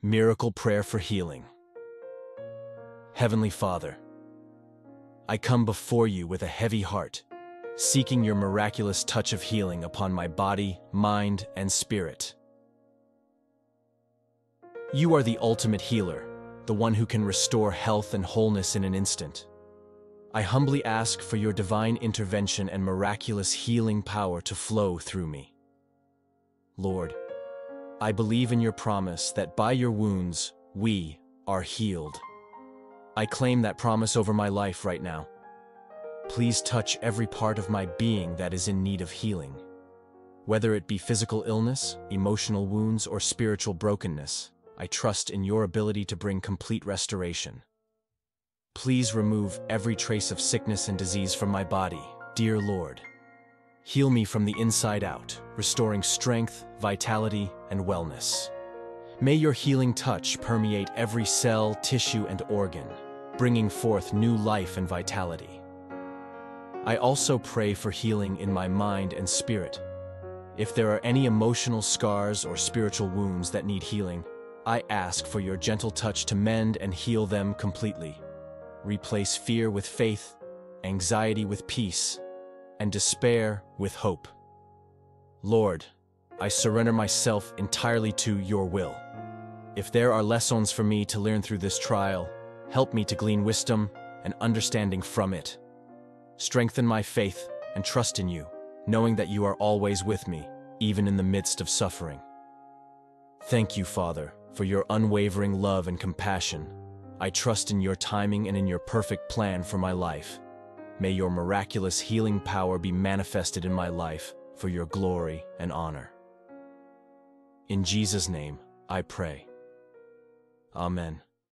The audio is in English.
Miracle Prayer for Healing. Heavenly Father, I come before you with a heavy heart, seeking your miraculous touch of healing upon my body, mind, and spirit. You are the ultimate healer, the one who can restore health and wholeness in an instant. I humbly ask for your divine intervention and miraculous healing power to flow through me. Lord, I believe in your promise that by your wounds, we are healed. I claim that promise over my life right now. Please touch every part of my being that is in need of healing. Whether it be physical illness, emotional wounds, or spiritual brokenness, I trust in your ability to bring complete restoration. Please remove every trace of sickness and disease from my body, dear Lord. Heal me from the inside out, restoring strength, vitality, and wellness. May your healing touch permeate every cell, tissue, and organ, bringing forth new life and vitality. I also pray for healing in my mind and spirit. If there are any emotional scars or spiritual wounds that need healing, I ask for your gentle touch to mend and heal them completely. Replace fear with faith, anxiety with peace, and despair with hope. Lord, I surrender myself entirely to your will. If there are lessons for me to learn through this trial, help me to glean wisdom and understanding from it. Strengthen my faith and trust in you, knowing that you are always with me, even in the midst of suffering. Thank you, Father, for your unwavering love and compassion. I trust in your timing and in your perfect plan for my life. May your miraculous healing power be manifested in my life for your glory and honor. In Jesus' name, I pray. Amen.